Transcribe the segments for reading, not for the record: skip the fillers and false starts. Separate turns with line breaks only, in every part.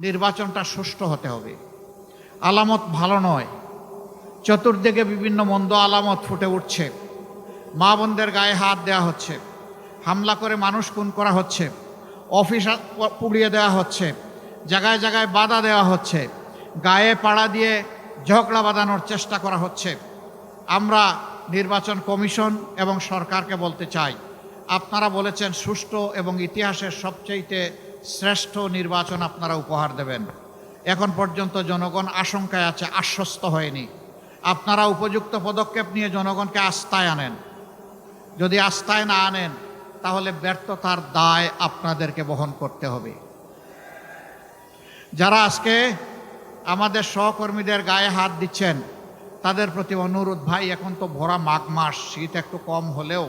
নির্বাচনটা সুষ্ঠু হতে হবে। আলামত ভালো নয়, চতুর্দিকে বিভিন্ন মন্দ আলামত ফুটে উঠছে। মা বোনদের গায়ে হাত দেওয়া হচ্ছে, হামলা করে মানুষ খুন করা হচ্ছে, অফিস পুড়িয়ে দেওয়া হচ্ছে, জায়গায় জায়গায় বাধা দেওয়া হচ্ছে, গায়ে পাড়া দিয়ে ঝগড়া বাঁধানোর চেষ্টা করা হচ্ছে। আমরা নির্বাচন কমিশন এবং সরকারকে বলতে চাই, আপনারা বলেছেন সুষ্ঠু এবং ইতিহাসের সবচেয়ে শ্রেষ্ঠ নির্বাচন আপনারা উপহার দেবেন। এখন পর্যন্ত জনগণ আশঙ্কায় আছে, আশ্বস্ত হয়নি। আপনারা উপযুক্ত পদক্ষেপ নিয়ে জনগণকে আস্থায় আনেন। যদি আস্থায় না আনেন তাহলে ব্যর্থতার দায় আপনাদেরকে বহন করতে হবে। যারা আজকে আমাদের সহকর্মীদের গায়ে হাত দিচ্ছেন তাদের প্রতি অনুরোধ, ভাই এখন তো ভরা মাঘ মাস, শীত একটু কম হলেও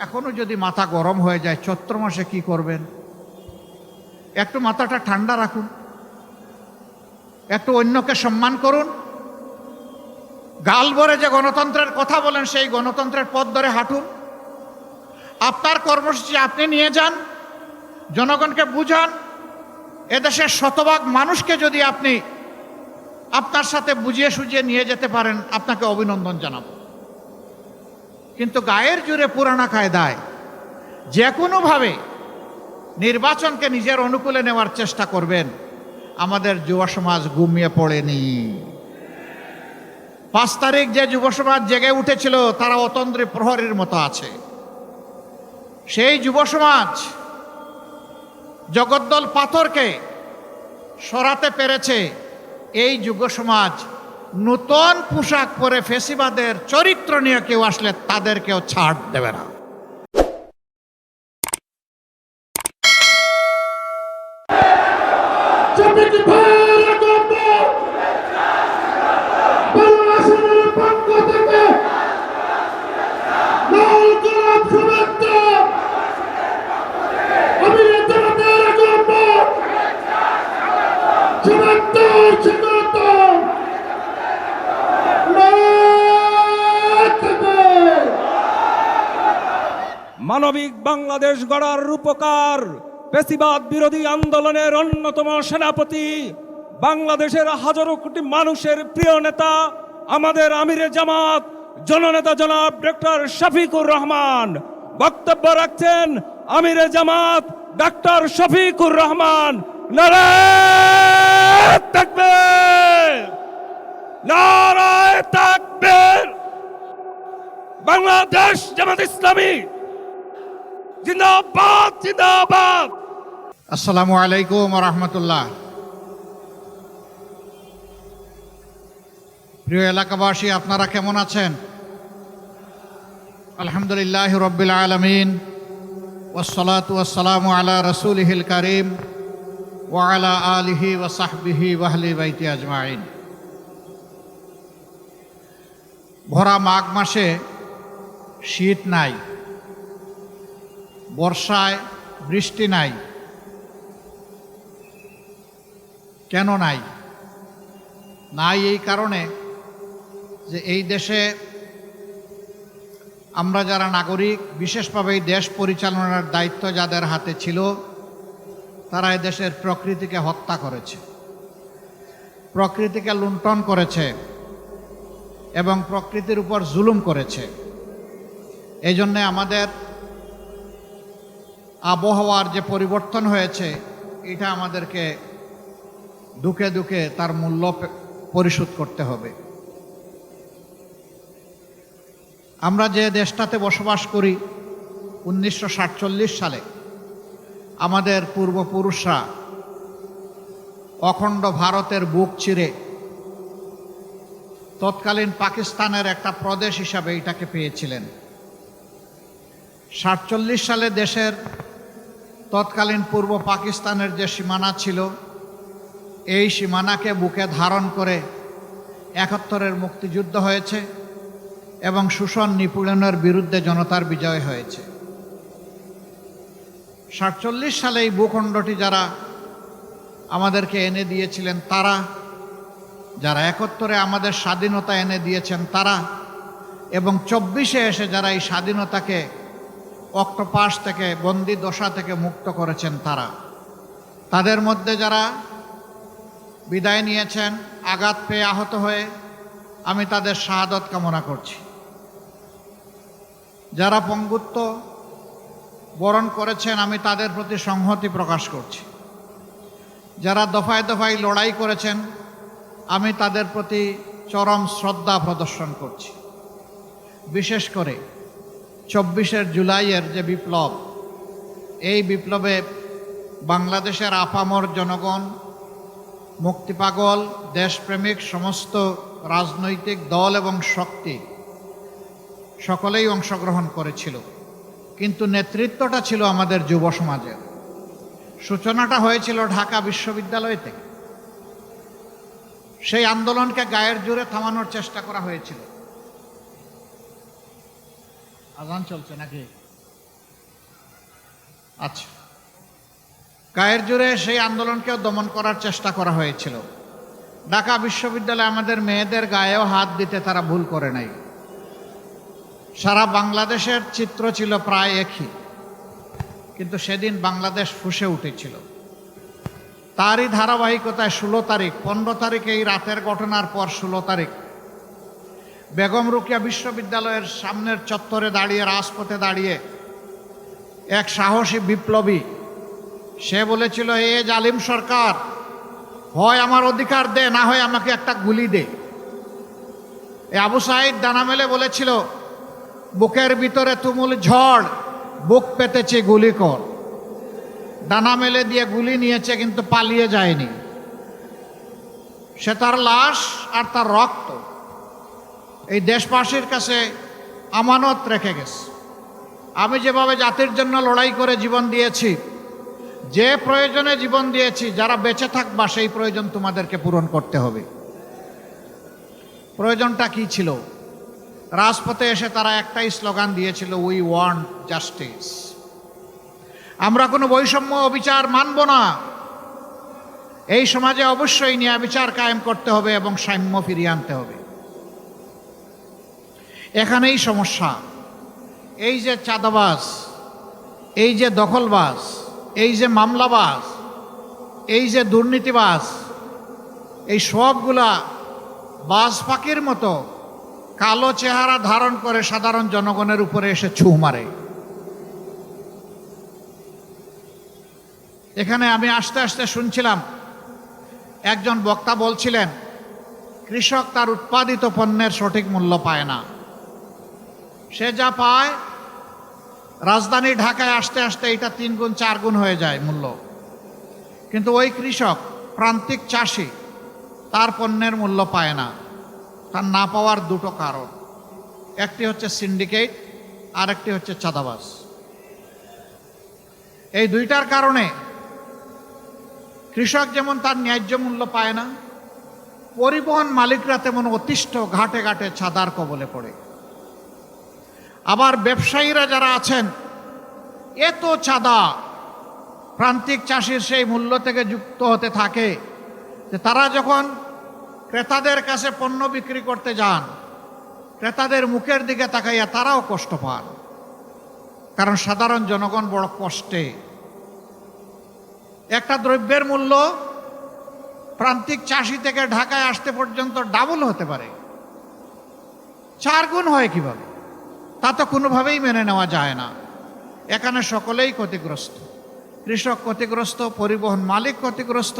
এখনও যদি মাথা গরম হয়ে যায় চৈত্র মাসে কি করবেন? একটু মাথাটা ঠান্ডা রাখুন, একটু অন্যকে সম্মান করুন। গাল ভরে যে গণতন্ত্রের কথা বলেন সেই গণতন্ত্রের পথ ধরে হাঁটুন। আপনার কর্মসূচি আপনি নিয়ে যান, জনগণকে বুঝান। এদেশের শতভাগ মানুষকে যদি আপনি আপনার সাথে বুঝিয়ে সুঝিয়ে নিয়ে যেতে পারেন, আপনাকে অভিনন্দন জানাব। কিন্তু গায়ের জোরে পুরানা কায়দায় যে কোনোভাবে নির্বাচনকে নিজের অনুকূলে নেওয়ার চেষ্টা করবেন, আমাদের যুব সমাজ ঘুমিয়ে পড়েনি। 5 তারিখ যে যুব সমাজ জেগে উঠেছিল তারা অতন্দ্রী প্রহরীর মতো আছে। সেই যুব সমাজ জগদ্দল পাথরকে সরাতে পেরেছে। এই যুব সমাজ নতুন পোশাক পরে ফেসিবাদের চরিত্র নিয়ে কেউ আসলে তাদেরকেও ছাড় দেবে না।
মানবিক বাংলাদেশ গড়ার রূপকার, ফ্যাসিবাদ বিরোধী আন্দোলনের অন্যতম সেনাপতি, বাংলাদেশের হাজারো কোটি মানুষের প্রিয় নেতা, আমাদের আমিরে জামাত জননেতা জনাব ডক্টর শফিকুর রহমান বক্তব্য রাখছেন। আমিরে জামাত ডক্টর শফিকুর রহমান। নারায়ে তাকবীর, নারায়ে তাকবীর। বাংলাদেশ জামাত ইসলামী জিন্দাবাদ, জিন্দাবাদ।
আসসালামু আলাইকুম ওয়া রাহমাতুল্লাহ। প্রিয় এলাকাবাসী, আপনারা কেমন আছেন? আলহামদুলিল্লাহ রাব্বিল আলামিন, ওয়াসসালাতু ওয়াসসালামু আলা রাসূলিহিল কারীম ওয়া আলা আলিহি ওয়া সাহবিহি ওয়া আহলি বাইতি আজমাইন। ভরা মাঘ মাসে শীত নাই, বর্ষায় বৃষ্টি নাই। কেন নাই? নাই এই কারণে যে এই দেশে আমরা যারা নাগরিক, বিশেষভাবে এই দেশ পরিচালনার দায়িত্ব যাদের হাতে ছিল, তারা এই দেশের প্রকৃতিকে হত্যা করেছে, প্রকৃতিকে লুণ্ঠন করেছে এবং প্রকৃতির উপর জুলুম করেছে। এই জন্যে আমাদের আবহাওয়ার যে পরিবর্তন হয়েছে, এটা আমাদেরকে দুঃখে দুঃখে তার মূল্য পরিশোধ করতে হবে। আমরা যে দেশটাতে বসবাস করি, 1947 সালে আমাদের পূর্বপুরুষরা অখণ্ড ভারতের বুক চিরে তৎকালীন পাকিস্তানের একটা প্রদেশ হিসাবে এটাকে পেয়েছিলেন। 47 সালে দেশের তৎকালীন পূর্ব পাকিস্তানের যে সীমানা ছিল, এই সীমানাকে বুকে ধারণ করে 71-এর মুক্তিযুদ্ধ হয়েছে এবং শোষণ নিপীড়নের বিরুদ্ধে জনতার বিজয় হয়েছে। 47 সালে এই ভূখণ্ডটি যারা আমাদেরকে এনে দিয়েছিলেন তারা, যারা 71-এ আমাদের স্বাধীনতা এনে দিয়েছেন তারা, এবং 24-এ এসে যারা এই স্বাধীনতাকে অক্টোপাস থেকে, বন্দি দশা থেকে মুক্ত করেছেন তারা। তাদের মধ্যে যারা বিদায় নিয়েছেন আঘাত পেয়ে আহত হয়ে, আমি তাদের শাহাদত কামনা করছি। যারা পঙ্গুত্ব বরণ করেছেন, আমি তাদের প্রতি সংহতি প্রকাশ করছি। যারা দফায় দফায় লড়াই করেছেন, আমি তাদের প্রতি চরম শ্রদ্ধা প্রদর্শন করছি। বিশেষ করে 24 জুলাইয়ের যে বিপ্লব, এই বিপ্লবে বাংলাদেশের আপামর জনগণ, মুক্তিপাগল, দেশপ্রেমিক সমস্ত রাজনৈতিক দল এবং শক্তি সকলেই অংশগ্রহণ করেছিল, কিন্তু নেতৃত্বটা ছিল আমাদের যুব সমাজের। সূচনাটা হয়েছিল ঢাকা বিশ্ববিদ্যালয় থেকে। সেই আন্দোলনকে গায়ের জোরে থামানোর চেষ্টা করা হয়েছিল। আজান চলছে নাকি? আচ্ছা, গায়ের জোরে সেই আন্দোলনকেও দমন করার চেষ্টা করা হয়েছিল। ঢাকা বিশ্ববিদ্যালয়ে আমাদের মেয়েদের গায়েও হাত দিতে তারা ভুল করে নাই। সারা বাংলাদেশের চিত্র ছিল প্রায় একই, কিন্তু সেদিন বাংলাদেশ ফুঁসে উঠেছিল। তারই ধারাবাহিকতায় 16 তারিখ, 15 তারিখ এই রাতের ঘটনার পর 16 তারিখ বেগম রোকেয়া বিশ্ববিদ্যালয়ের সামনের চত্বরে দাঁড়িয়ে, রাজপথে দাঁড়িয়ে এক সাহসী বিপ্লবী, সে বলেছিল, এ জালিম সরকার, হয় আমার অধিকার দে, না হয় আমাকে একটা গুলি দে। এ আবু সাইদ ডানা মেলে বলেছিল, বুকের ভিতরে তুমুল ঝড়, বুক পেতেছে, গুলি কর। ডানা মেলে দিয়ে গুলি নিয়েছে, কিন্তু পালিয়ে যায়নি। সে তার লাশ আর তার রক্ত এই দেশবাসীর কাছে আমানত রেখে গেছে। আমি যেভাবে জাতির জন্য লড়াই করে জীবন দিয়েছি, যে প্রয়োজনে জীবন দিয়েছি, যারা বেঁচে থাকবা সেই প্রয়োজন তোমাদেরকে পূরণ করতে হবে। প্রয়োজনটা কি ছিল? রাজপথে এসে তারা একটাই স্লোগান দিয়েছিল, উই ওয়ান্ট জাস্টিস। আমরা কোনো বৈষম্য অবিচার মানব না। এই সমাজে অবশ্যই ন্যায় বিচার কায়েম করতে হবে এবং সাম্য ফিরিয়ে আনতে হবে। এখানেই সমস্যা। এই যে চাঁদাবাজ, এই যে দখলবাজ, এই যে মামলাবাজ, এই যে দুর্নীতিবাজ, এই সবগুলা বাজ পাখির মতো কালো চেহারা ধারণ করে সাধারণ জনগণের উপরে এসে ছু মারে। এখানে আমি আস্তে আস্তে শুনছিলাম, একজন বক্তা বলছিলেন, কৃষক তার উৎপাদিত পণ্যের সঠিক মূল্য পায় না। সে যা পায়, রাজধানী ঢাকায় আসতে আসতে এটা 3 গুণ 4 গুণ হয়ে যায় মূল্য। কিন্তু ওই কৃষক, প্রান্তিক চাষি, তার পণ্যের মূল্য পায় না। তার না পাওয়ার দুটো কারণ, একটি হচ্ছে সিন্ডিকেট, আর একটি হচ্ছে চাঁদাবাজ। এই দুইটার কারণে কৃষক যেমন তার ন্যায্য মূল্য পায় না, পরিবহন মালিকরা তেমন অতিষ্ঠ, ঘাটে ঘাটে ছাদার কবলে পড়ে। আবার ব্যবসায়ীরা যারা আছেন, এত চাঁদা প্রান্তিক চাষির সেই মূল্য থেকে যুক্ত হতে থাকে যে তারা যখন ক্রেতাদের কাছে পণ্য বিক্রি করতে যান, ক্রেতাদের মুখের দিকে তাকাইয়া তারাও কষ্ট পান, কারণ সাধারণ জনগণ বড় কষ্টে। একটা দ্রব্যের মূল্য প্রান্তিক চাষি থেকে ঢাকায় আসতে পর্যন্ত ডাবল হতে পারে, 4 গুণ হয় কিভাবে? তা তো কোনোভাবেই মেনে নেওয়া যায় না। এখানে সকলেই ক্ষতিগ্রস্ত। কৃষক ক্ষতিগ্রস্ত, পরিবহন মালিক ক্ষতিগ্রস্ত,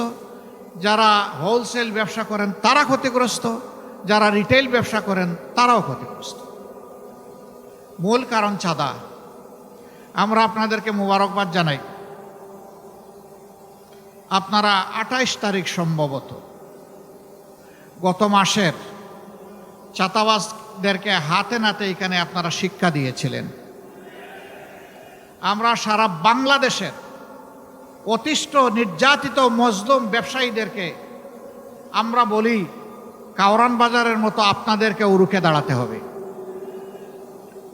যারা হোলসেল ব্যবসা করেন তারা ক্ষতিগ্রস্ত, যারা রিটেল ব্যবসা করেন তারাও ক্ষতিগ্রস্ত। মূল কারণ চাঁদা। আমরা আপনাদেরকে মোবারকবাদ জানাই, আপনারা 28 তারিখ সম্ভবত গত মাসের চাঁদাবাজদেরকে হাতে নাতে এখানে আপনারা শিক্ষা দিয়েছিলেন। আমরা সারা বাংলাদেশের অতিষ্ঠ, নির্যাতিত, মজলুম ব্যবসায়ীদেরকে আমরা বলি, কাওরান বাজারের মতো আপনাদেরকেও রুখে দাঁড়াতে হবে।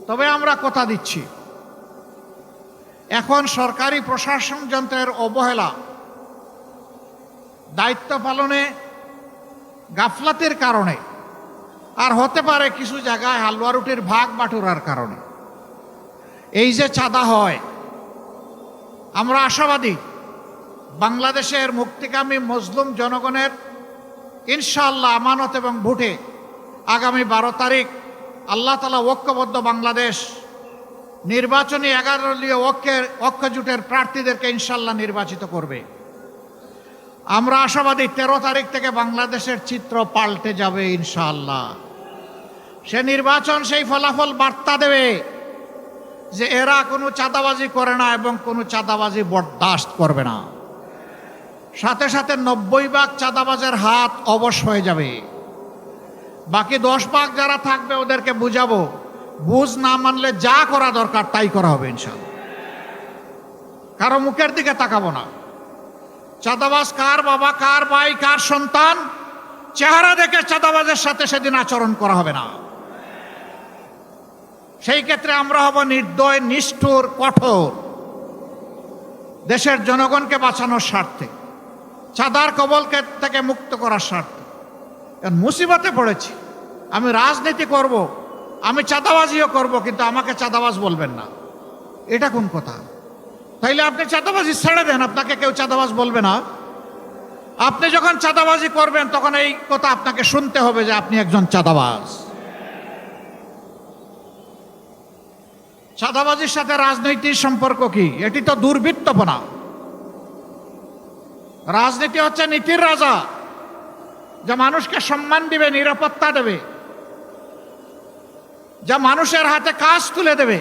তবে আমরা কথা দিচ্ছি, এখন সরকারি প্রশাসন যন্ত্রের অবহেলা, দায়িত্ব পালনে গাফলাতের কারণে, আর হতে পারে কিছু জায়গায় হালুয়া রুটির ভাগ বাটুরার কারণে এই যে চাঁদা হয়, আমরা আশাবাদী বাংলাদেশের মুক্তিকামী মজলুম জনগণের ইনশাআল্লাহ আমানত এবং ভোটে আগামী 12 তারিখ আল্লাহ তাআলা ঐক্যবদ্ধ বাংলাদেশ নির্বাচনী 11 দলীয় ঐক্য জোটের প্রার্থীদেরকে ইনশাআল্লাহ নির্বাচিত করবে। আমরা আশাবাদী 13 তারিখ থেকে বাংলাদেশের চিত্র পাল্টে যাবে ইনশাআল্লাহ। সে নির্বাচন সেই ফলাফল বার্তা দেবে যে এরা কোনো চাঁদাবাজি করে না এবং কোনো চাঁদাবাজি বরদাস্ত করবে না। সাথে সাথে 90% চাঁদাবাজের হাত অবশ হয়ে যাবে। বাকি 10% যারা থাকবে ওদেরকে বুঝাবো, বুঝ না মানলে যা করা দরকার তাই করা হবে ইনশাআল্লাহ। কারো মুখের দিকে তাকাবো না। চাঁদাবাজ কার বাবা, কার ভাই, কার সন্তান, চেহারা দেখে চাঁদাবাজের সাথে সেদিন আচরণ করা হবে না। সেই ক্ষেত্রে আমরা হব নির্দয়, নিষ্ঠুর, কঠোর, দেশের জনগণকে বাঁচানোর স্বার্থে, চাঁদার কবল থেকে মুক্ত করার স্বার্থে। মুসিবতে পড়েছি, আমি রাজনীতি করব, আমি চাঁদাবাজিও করব, কিন্তু আমাকে চাঁদাবাজ বলবেন না, এটা কোন কথা? তাইলে আপনি চাঁদাবাজি ছেড়ে দেন, আপনাকে কেউ চাঁদাবাজ বলবে না। আপনি যখন চাঁদাবাজি করবেন তখন এই কথা আপনাকে শুনতে হবে যে আপনি একজন চাঁদাবাজ। চাঁদাবাজির সাথে রাজনৈতিক সম্পর্ক কি? এটি তো দুর্বৃত্তপনা। রাজনীতি হচ্ছে নীতির রাজা, যা মানুষকে সম্মান দিবে, নিরাপত্তা দেবে, যা মানুষের হাতে কাজ তুলে দেবে।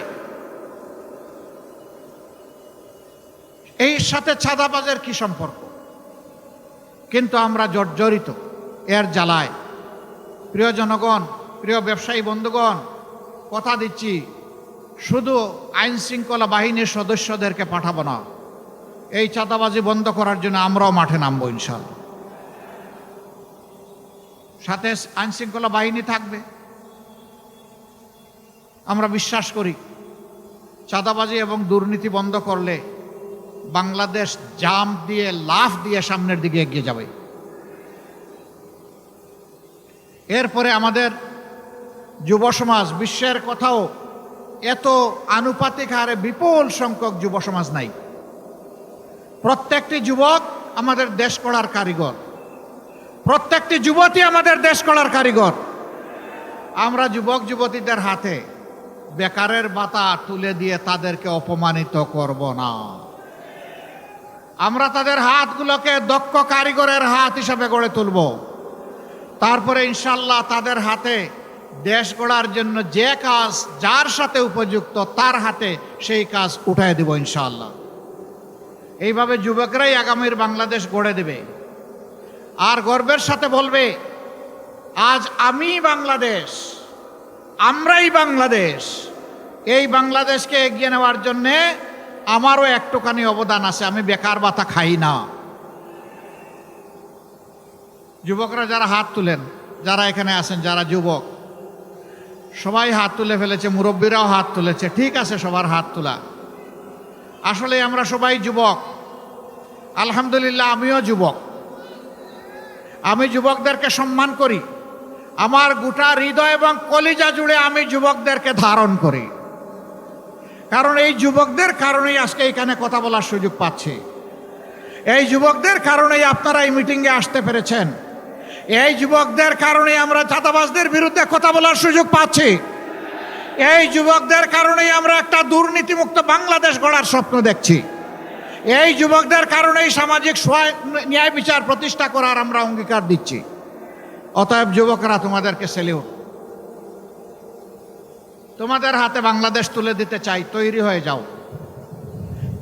এই সাথে চাঁদাবাজের কি সম্পর্ক? কিন্তু আমরা জর্জরিত এর জ্বালায়। প্রিয় জনগণ, প্রিয় ব্যবসায়ী বন্ধুগণ, কথা দিচ্ছি শুধু আইন শৃঙ্খলা বাহিনীর সদস্যদেরকে পাঠাবো না, এই চাঁদাবাজি বন্ধ করার জন্য আমরাও মাঠে নামবো ইনশাআল্লাহ। সাথে আইন শৃঙ্খলা বাহিনী থাকবে। আমরা বিশ্বাস করি চাঁদাবাজি এবং দুর্নীতি বন্ধ করলে বাংলাদেশ জাম্প দিয়ে, লাফ দিয়ে সামনের দিকে এগিয়ে যাবে। এরপরে আমাদের যুব সমাজ, বিশ্বের কোথাও এত আনুপাতিক হারে বিপুল সংখ্যক যুব সমাজ নাই। প্রত্যেকটি যুবক আমাদের দেশ গড়ার কারিগর, প্রত্যেকটি যুবতী আমাদের দেশ গড়ার কারিগর। আমরা যুবক যুবতীদের হাতে বেকারের ভাতা তুলে দিয়ে তাদেরকে অপমানিত করব না। আমরা তাদের হাতগুলোকে দক্ষ কারিগরের হাত হিসাবে গড়ে তুলব। তারপরে ইনশাল্লাহ তাদের হাতে দেশ গড়ার জন্য যে কাজ যার সাথে উপযুক্ত তার হাতে সেই কাজ উঠায় দেব ইনশাআল্লাহ। এইভাবে যুবকরাই আগামীর বাংলাদেশ গড়ে দেবে। আর গর্বের সাথে বলবে, আজ আমি বাংলাদেশ, আমরাই বাংলাদেশ। এই বাংলাদেশকে এগিয়ে নেওয়ার জন্যে আমারও একটুখানি অবদান আছে। আমি বেকার ভাতা খাই না। যুবকরা যারা হাত তুলেন, যারা এখানে আছেন, যারা যুবক, সবাই হাত তুলে ফেলেছে, মুরব্বীরাও হাত তুলেছে। ঠিক আছে, সবার হাত তোলা। আসলে আমরা সবাই যুবক। আলহামদুলিল্লাহ, আমিও যুবক। আমি যুবকদেরকে সম্মান করি। আমার গোটা হৃদয় এবং কলিজা জুড়ে আমি যুবকদেরকে ধারণ করি। কারণ এই যুবকদের কারণেই আজকে এখানে কথা বলার সুযোগ পাচ্ছি। এই যুবকদের কারণেই আপনারা এই মিটিংয়ে আসতে পেরেছেন। এই যুবকদের কারণেই আমরা চাঁদাবাজদের বিরুদ্ধে কথা বলার সুযোগ পাচ্ছি। এই যুবকদের কারণেই আমরা একটা দুর্নীতিমুক্ত বাংলাদেশ গড়ার স্বপ্ন দেখছি। এই যুবকদের কারণেই সামাজিক ন্যায় বিচার প্রতিষ্ঠা করার আমরা অঙ্গীকার দিচ্ছি। অতএব যুবকরা, তোমাদেরকে সেলিউট। তোমাদের হাতে বাংলাদেশ তুলে দিতে চাই, তৈরি হয়ে যাও।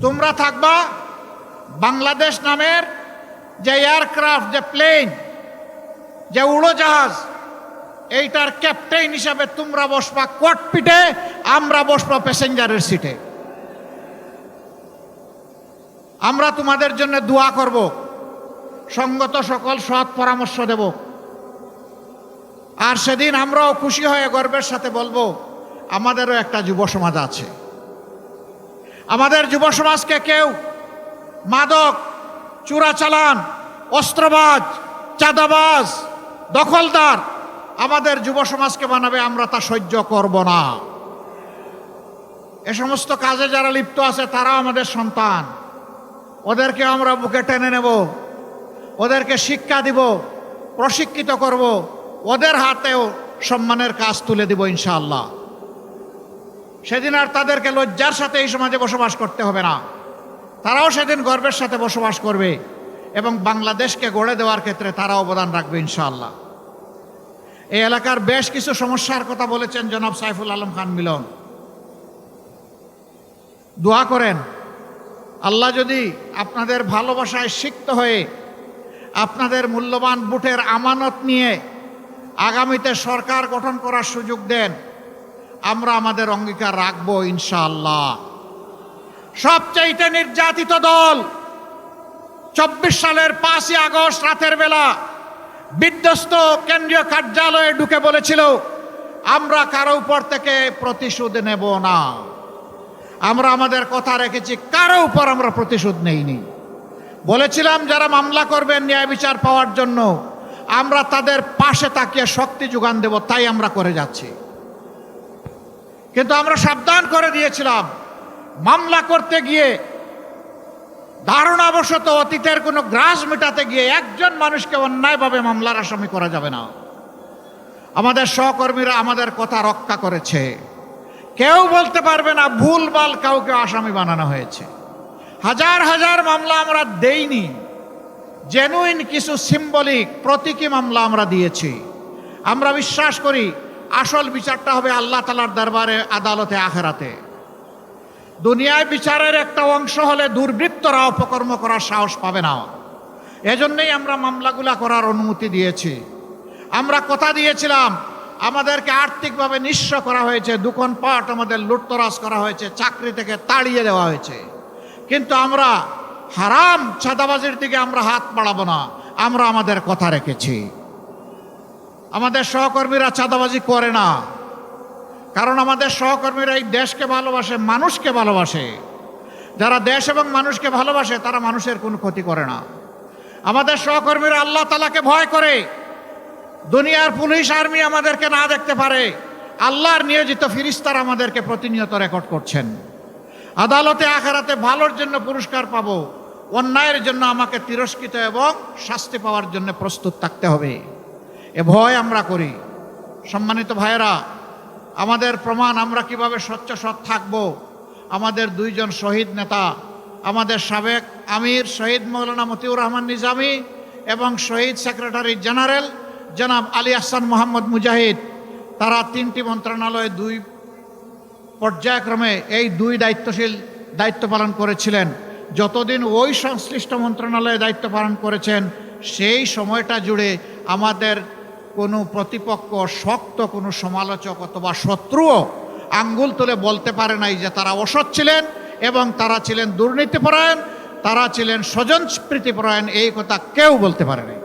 তোমরা থাকবা বাংলাদেশ নামের যে এয়ারক্রাফট, যে প্লেন, যে উড়োজাহাজ, এইটার ক্যাপ্টেন হিসাবে তোমরা বসবা ককপিটে, আমরা বসবো প্যাসেঞ্জারের সিটে। আমরা তোমাদের জন্য দোয়া করব, সঙ্গত সকল সৎ পরামর্শ দেব। আর সেদিন আমরাও খুশি হয়ে গর্বের সাথে বলবো, আমাদেরও একটা যুব সমাজ আছে। আমাদের যুব সমাজকে কেউ মাদক, চোরাচালান, অস্ত্রবাজ, চাঁদাবাজ, দখলদার আমাদের যুব সমাজকে বানাবে, আমরা তা সহ্য করব না। এ সমস্ত কাজে যারা লিপ্ত আছে তারাও আমাদের সন্তান। ওদেরকে আমরা বুকে টেনে নেব, ওদেরকে শিক্ষা দিব, প্রশিক্ষিত করব, ওদের হাতেও সম্মানের কাজ তুলে দিব ইনশাআল্লাহ। সেদিন আর তাদেরকে লজ্জার সাথে এই সমাজে বসবাস করতে হবে না, তারাও সেদিন গর্বের সাথে বসবাস করবে এবং বাংলাদেশকে গড়ে দেওয়ার ক্ষেত্রে তারা অবদান রাখবে ইনশাআল্লাহ। এই এলাকার বেশ কিছু সমস্যার কথা বলেছেন জনাব সাইফুল আলম খান মিলন। দোয়া করেন আল্লাহ যদি আপনাদের ভালোবাসায় সিক্ত হয়ে আপনাদের মূল্যবান ভোটের আমানত নিয়ে আগামীতে সরকার গঠন করার সুযোগ দেন, আমরা আমাদের অঙ্গীকার রাখবো ইনশাআল্লাহ। সবচাইতে নির্যাতিত দল 24 সালের 5ই আগস্ট রাতের বেলা বিধ্বস্ত কেন্দ্রীয় কার্যালয়ে ঢুকে বলেছিল, আমরা কারো উপর থেকে প্রতিশোধ নেব না। আমরা আমাদের কথা রেখেছি, কারো উপর আমরা প্রতিশোধ নেইনি। বলেছিলাম যারা মামলা করবেন ন্যায় বিচার পাওয়ার জন্য, আমরা তাদের পাশে তাকিয়ে শক্তি যোগান দেব, তাই আমরা করে যাচ্ছি। কিন্তু আমরা সাবধান করে দিয়েছিলাম, মামলা করতে গিয়ে ধারণাবশত অতীতের কোনো গ্রাস মেটাতে গিয়ে একজন মানুষকে অন্যায়ভাবে মামলার আসামি করা যাবে না। আমাদের সহকর্মীরা আমাদের কথা রক্ষা করেছে, কেউ বলতে পারবে না ভুলভাল কাউকে আসামি বানানো হয়েছে। হাজার হাজার মামলা আমরা দেইনি, জেনুইন কিছু সিম্বলিক প্রতীকী মামলা আমরা দিয়েছি। আমরা বিশ্বাস করি আসল বিচারটা হবে আল্লাহ তাআলার দরবারে, আদালতে, আখেরাতে। দুনিয়ায় বিচারের একটা অংশ হলে দুর্বৃত্তরা অপকর্ম করার সাহস পাবে না। এজন্যই আমরা মামলাগুলা করার অনুমতি দিয়েছি। আমরা কথা দিয়েছিলাম, আমাদেরকে আর্থিকভাবে নিঃস্ব করা হয়েছে, দোকানপাট আমাদের লুটতরাজ করা হয়েছে, চাকরি থেকে তাড়িয়ে দেওয়া হয়েছে, কিন্তু আমরা হারাম চাঁদাবাজির দিকে আমরা হাত বাড়াবো না। আমরা আমাদের কথা রেখেছি। আমাদের সহকর্মীরা চাঁদাবাজি করে না, কারণ আমাদের সহকর্মীরা এই দেশকে ভালোবাসে, মানুষকে ভালোবাসে। যারা দেশ এবং মানুষকে ভালোবাসে তারা মানুষের কোনো ক্ষতি করে না। আমাদের সহকর্মীরা আল্লাহ তাআলাকে ভয় করে। দুনিয়ার পুলিশ আর্মি আমাদেরকে না দেখতে পারে, আল্লাহর নিয়োজিত ফিরিস্তারা আমাদেরকে প্রতিনিয়ত রেকর্ড করছেন। আদালতে, আখেরাতে ভালোর জন্য পুরস্কার পাবো, অন্যায়ের জন্য আমাকে তিরস্কৃত এবং শাস্তি পাওয়ার জন্য প্রস্তুত থাকতে হবে, এ ভয় আমরা করি। সম্মানিত ভাইয়েরা, আমাদের প্রমাণ আমরা কিভাবে স্বচ্ছ সৎ থাকব। আমাদের দুইজন শহীদ নেতা, আমাদের সাবেক আমির শহীদ মৌলানা মতিউর রহমান নিজামী এবং শহীদ সেক্রেটারি জেনারেল জনাব আলী আহসান মোহাম্মদ মুজাহিদ, তারা 3টি মন্ত্রণালয়ে 2 পর্যায়ক্রমে এই 2 দায়িত্ব পালন করেছিলেন। যতদিন ওই সংশ্লিষ্ট মন্ত্রণালয়ে দায়িত্ব পালন করেছেন, সেই সময়টা জুড়ে আমাদের কোনো প্রতিপক্ষ, শক্ত কোনো সমালোচক অথবা শত্রুও আঙ্গুল তুলে বলতে পারে নাই যে তারা অসৎ ছিলেন এবং তারা ছিলেন দুর্নীতিপরায়ণ, তারা ছিলেন স্বজনপ্রীতিপরায়ণ। এই কথা কেউ বলতে পারে নাই।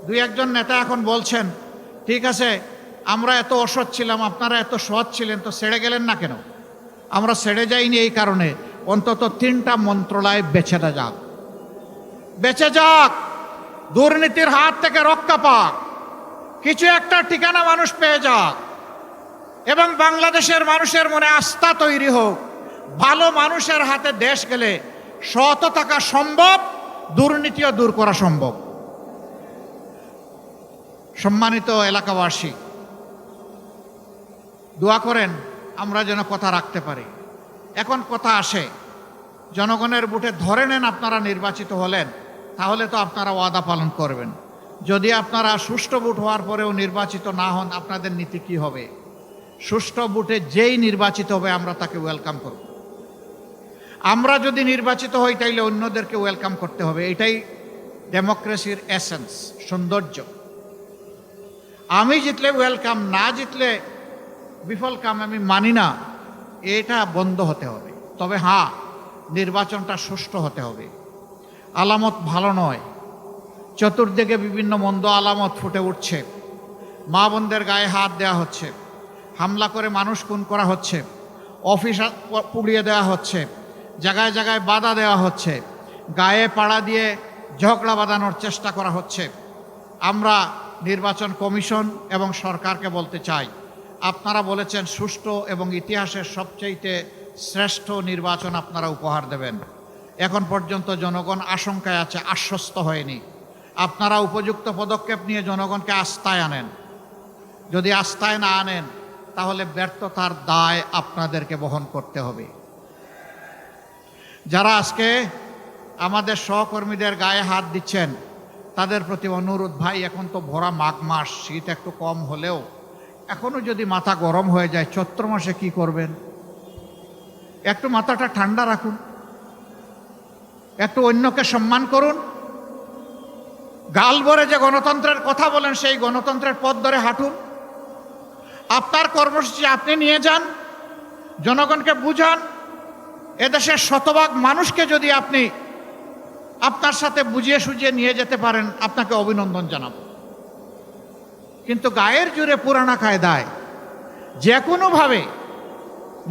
2-1 নেতা এখন বলছেন, ঠিক আছে আমরা এত অসৎ ছিলাম, আপনারা এত সৎ ছিলেন, তো ছেড়ে গেলেন না কেন? আমরা ছেড়ে যাইনি এই কারণে, অন্তত 3টা মন্ত্রণালয় বেঁচে যাক, দুর্নীতির হাত থেকে রক্ষা পাক, কিছু একটা ঠিকানা মানুষ পেয়ে যাক এবং বাংলাদেশের মানুষের মনে আস্থা তৈরি হোক। ভালো মানুষের হাতে দেশ গেলে সৎ থাকা সম্ভব, দুর্নীতিও দূর করা সম্ভব। সম্মানিত এলাকাবাসী, দোয়া করেন আমরা যেন কথা রাখতে পারি। এখন কথা আসে, জনগণের ভোটে ধরে নেন আপনারা নির্বাচিত হলেন, তাহলে তো আপনারা ওয়াদা পালন করবেন। যদি আপনারা সুষ্ঠু ভোট হওয়ার পরেও নির্বাচিত না হন, আপনাদের নীতি কি হবে? সুষ্ঠু ভোটে যেই নির্বাচিত হবে আমরা তাকে ওয়েলকাম করব। আমরা যদি নির্বাচিত হই তাইলে অন্যদেরকে ওয়েলকাম করতে হবে। এটাই ডেমোক্রেসির এসেন্স, সৌন্দর্য। আমি জিতলে ওয়েলকাম, না জিতলে বিফল কাম, আমি মানি না। এটা বন্ধ হতে হবে। তবে হ্যাঁ, নির্বাচনটা সুষ্ঠু হতে হবে। আলামত ভালো নয়, চতুর্দিকে বিভিন্ন মন্দ আলামত ফুটে উঠছে। মা বোনদের গায়ে হাত দেওয়া হচ্ছে, হামলা করে মানুষ খুন করা হচ্ছে, অফিস পুড়িয়ে দেওয়া হচ্ছে, জায়গায় জায়গায় বাধা দেওয়া হচ্ছে, গায়ে পাড়া দিয়ে ঝগড়া বাঁধানোর চেষ্টা করা হচ্ছে। আমরা নির্বাচন কমিশন এবং সরকারকে বলতে চাই, আপনারা বলেছেন সুষ্ঠু এবং ইতিহাসের সবচেয়ে শ্রেষ্ঠ নির্বাচন আপনারা উপহার দেবেন। এখন পর্যন্ত জনগণ আশঙ্কায় আছে, আশ্বস্ত হয়নি। আপনারা উপযুক্ত পদক্ষেপ নিয়ে জনগণকে আস্থায় আনেন। যদি আস্থায় না আনেন তাহলে ব্যর্থতার দায় আপনাদেরকে বহন করতে হবে। যারা আজকে আমাদের সহকর্মীদের গায়ে হাত দিচ্ছেন তাদের প্রতি অনুরোধ, ভাই এখন তো ভরা মাঘ মাস, শীত একটু কম হলেও এখনো যদি মাথা গরম হয়ে যায়, চৈত্র মাসে কি করবেন? একটু মাথাটা ঠান্ডা রাখুন, একটু অন্যকে সম্মান করুন। গাল ভরে যে গণতন্ত্রের কথা বলেন সেই গণতন্ত্রের পথ ধরে হাঁটুন। আপনার কর্মসূচি আপনি নিয়ে যান, জনগণকে বুঝান। এদেশের শতভাগ মানুষকে যদি আপনি আপনার সাথে বুঝিয়ে সুঝিয়ে নিয়ে যেতে পারেন, আপনাকে অভিনন্দন জানাবো। কিন্তু গায়ের জোরে পুরানা কায়দায় যে কোনোভাবে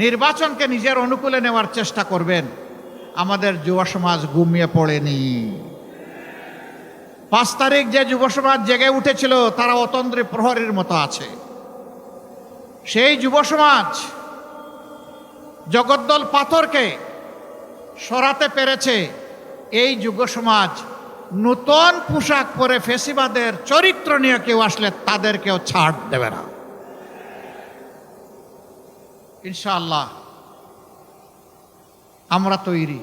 নির্বাচনকে নিজের অনুকূলে নেওয়ার চেষ্টা করবেন, আমাদের যুব সমাজ ঘুমিয়ে পড়েনি। 5 তারিখ যে যুব সমাজ জেগে উঠেছিল তারা অতন্দ্রী প্রহরীর মতো আছে। সেই যুব সমাজ জগদ্দল পাথরকে সরাতে পেরেছে। এই যুব সমাজ নতুন পোশাক পরে ফেসিবাদের চরিত্র নিয়ে কেউ আসলে তাদেরকেও ছাড় দেবে না ইনশাআল্লাহ। আমরা তৈরি।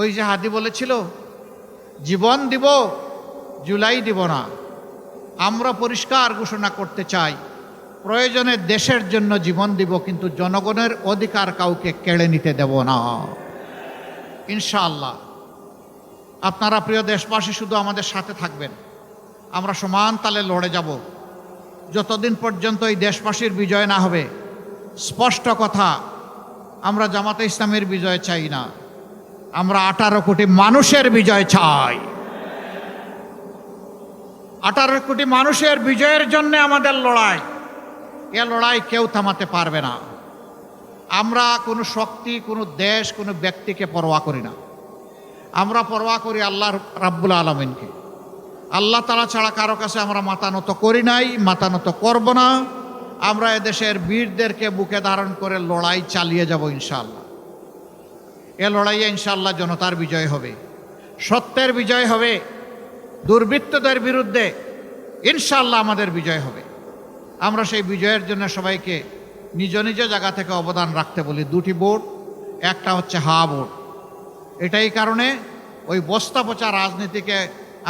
ওই যে হাদি বলেছিল, জীবন দিব জুলাই দিব না। আমরা পরিষ্কার ঘোষণা করতে চাই, প্রয়োজনে দেশের জন্য জীবন দিব, কিন্তু জনগণের অধিকার কাউকে কেড়ে নিতে দেব না ইনশাআল্লাহ। আপনারা প্রিয় দেশবাসী শুধু আমাদের সাথে থাকবেন, আমরা সমান তালে লড়ে যাব যতদিন পর্যন্ত এই দেশবাসীর বিজয় না হবে। স্পষ্ট কথা, আমরা জামাতে ইসলামের বিজয় চাই না, আমরা 18 কোটি মানুষের বিজয় চাই। 18 কোটি মানুষের বিজয়ের জন্য আমাদের লড়াই। এ লড়াই কেউ থামাতে পারবে না। আমরা কোনো শক্তি, কোনো দেশ, কোনো ব্যক্তিকে পরোয়া করি না। আমরা পরোয়া করি আল্লাহ রাব্বুল আলামিনকে। আল্লাহ তাআলা ছাড়া কারো কাছে আমরা মাথা নত করি নাই, মাথা নত করব না। আমরা এদেশের বীরদেরকে বুকে ধারণ করে লড়াই চালিয়ে যাব ইনশাআল্লাহ। এ লড়াইয়ে ইনশাআল্লাহ জনতার বিজয় হবে, সত্যের বিজয় হবে, দুর্বৃত্তদের বিরুদ্ধে ইনশাআল্লাহ আমাদের বিজয় হবে। আমরা সেই বিজয়ের জন্য সবাইকে নিজ নিজ জায়গা থেকে অবদান রাখতে বলি। 2টি ভোট, একটা হচ্ছে হা ভোট। এটাই কারণে ওই বস্তা পচা রাজনীতিকে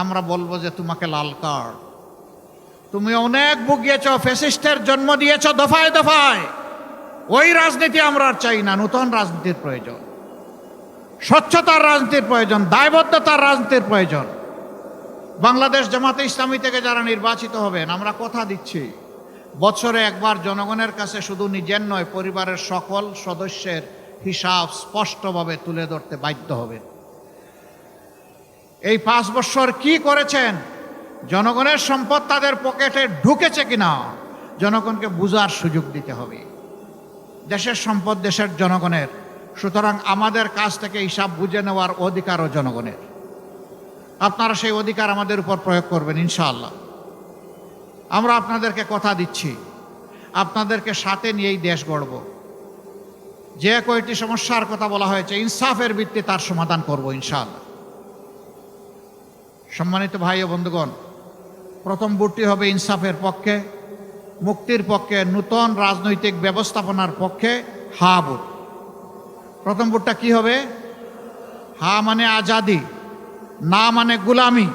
আমরা বলবো যে তোমাকে লাল কার্ড। তুমি অনেক ভুগিয়েছ, ফ্যাসিস্টের জন্ম দিয়েছ দফায় দফায়। ওই রাজনীতি আমরা আর চাই না। নতুন রাজনীতির প্রয়োজন, স্বচ্ছতার রাজনীতির প্রয়োজন, দায়বদ্ধতার রাজনীতির প্রয়োজন। বাংলাদেশ জামাতে ইসলামী থেকে যারা নির্বাচিত হবেন, আমরা কথা দিচ্ছি বছরে একবার জনগণের কাছে শুধু নিজের নয়, পরিবারের সকল সদস্যের হিসাব স্পষ্টভাবে তুলে ধরতে বাধ্য হবেন। এই 5 বছর কি করেছেন, জনগণের সম্পদ তাদের পকেটে ঢুকেছে কিনা জনগণকে বুঝার সুযোগ দিতে হবে। দেশের সম্পদ দেশের জনগণের, সুতরাং আমাদের কাছ থেকে হিসাব বুঝে নেওয়ার অধিকারও জনগণের। আপনারা সেই অধিকার আমাদের উপর প্রয়োগ করবেন ইনশাআল্লাহ। আমরা আপনাদেরকে কথা দিচ্ছি, আপনাদেরকে সাথে নিয়েই দেশ গড়ব। যে কয়টি সমস্যার কথা বলা হয়েছে ইনসাফের ভিত্তিতে তার সমাধান করব ইনশাআল্লাহ। সম্মানিত ভাই ও বন্ধুগণ, প্রথম ভোটটি হবে ইনসাফের পক্ষে, মুক্তির পক্ষে, নূতন রাজনৈতিক ব্যবস্থাপনার পক্ষে হা ভোট। প্রথম ভোটটা কি হবে? হা মানে আজাদি, না মানে গুলামি।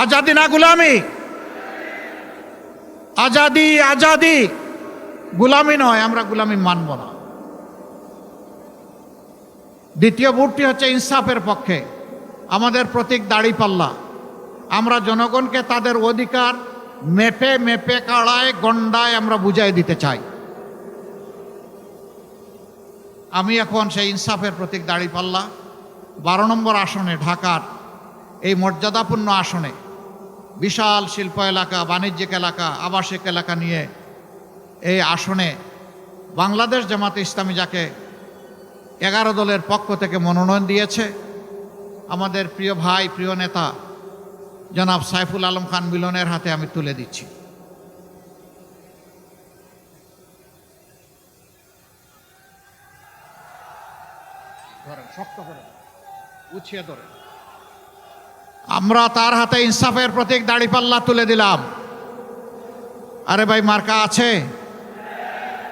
আজাদি না গুলামি? আজাদি, আজাদি, গুলামি নয়। আমরা গুলামি মানব না। দ্বিতীয় ভোটটি হচ্ছে ইনসাফের পক্ষে। আমাদের প্রতীক দাড়িপাল্লা। আমরা জনগণকে তাদের অধিকার মেপে মেপে কাড়ায় গন্ডায় আমরা বুঝাই দিতে চাই। আমি এখন সেই ইনসাফের প্রতীক দাড়িপাল্লা 12 নম্বর আসনে, ঢাকার এই মর্যাদাপূর্ণ আসনে, বিশাল শিল্প এলাকা, বাণিজ্যিক এলাকা, আবাসিক এলাকা নিয়ে এই আসনে বাংলাদেশ জামাতে ইসলামী যাকে 11 দলের পক্ষ থেকে মনোনয়ন দিয়েছে, আমাদের প্রিয় ভাই, প্রিয় নেতা জনাব সাইফুল আলম খান মিলনের হাতে আমি তুলে দিচ্ছি। ধরেন, শক্ত করে উছিয়ে ধরে। আমরা তার হাতে ইনসাফের প্রতীক দাড়িপাল্লা তুলে দিলাম। আরে ভাই, মার্কা আছে?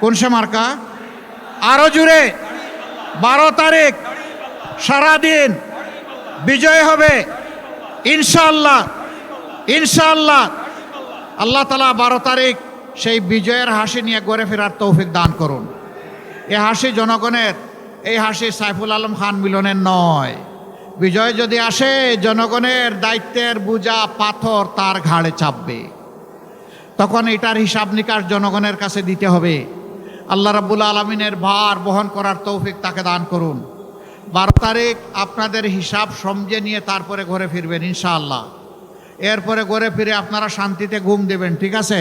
কোন সে মার্কা? আরো জুড়ে 12 তারিখ সারাদিন বিজয় হবে ইনশাআল্লাহ, ইনশাআল্লাহ। আল্লাহ তাআলা 12 তারিখ সেই বিজয়ের হাসি নিয়ে ঘরে ফেরার তৌফিক দান করুন। এই হাসি জনগণের, এই হাসি সাইফুল আলম খান মিলনের নয়। বিজয় যদি আসে, জনগণের দায়িত্বের বোঝা পাথর তার ঘাড়ে চাপবে। তখন এটার হিসাব নিকাশ জনগণের কাছে দিতে হবে। আল্লাহ রাব্বুল আলামিনের ভার বহন করার তৌফিক তাকে দান করুন। 12 তারিখ আপনাদের হিসাব সমঝে নিয়ে তারপরে ঘরে ফিরবেন ইনশাআল্লাহ। এরপরে ঘরে ফিরে আপনারা শান্তিতে ঘুম দেবেন, ঠিক আছে?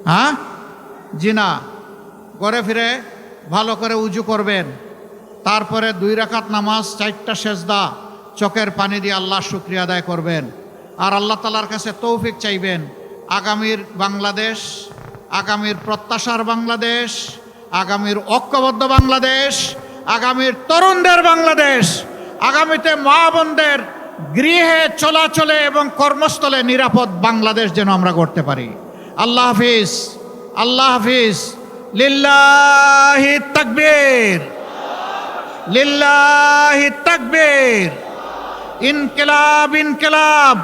হ্যাঁ, জি না, ঘরে ফিরে ভালো করে উজু করবেন, তারপরে 2 রাকাত নামাজ, 4টা সেজদা, চোখের পানি দিয়ে আল্লাহর শুকরিয়া আদায় করবেন। আর আল্লাহ তাআলার কাছে তৌফিক চাইবেন আগামীর বাংলাদেশ, আগামীর প্রত্যাশার বাংলাদেশ, আগামীর ঐক্যবদ্ধ বাংলাদেশ, আগামীর তরুণদের বাংলাদেশ, আগামীতে মা বোনদের গৃহে চলাচলে এবং কর্মস্থলে নিরাপদ বাংলাদেশ যেন আমরা করতে পারি। আল্লাহ হাফিজ, আল্লাহ হাফিজ। লিল্লাহি তাকবীর, লিল্লাহি তাকবীর। ইনকিলাব, ইনকিলাব,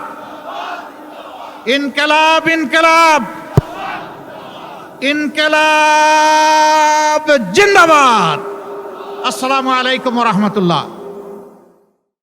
ইনকিলাব, ইনকিলাব, ইনকিলাব জিন্দাবাদ। আসসালামু আলাইকুম ওয়া রাহমাতুল্লাহ।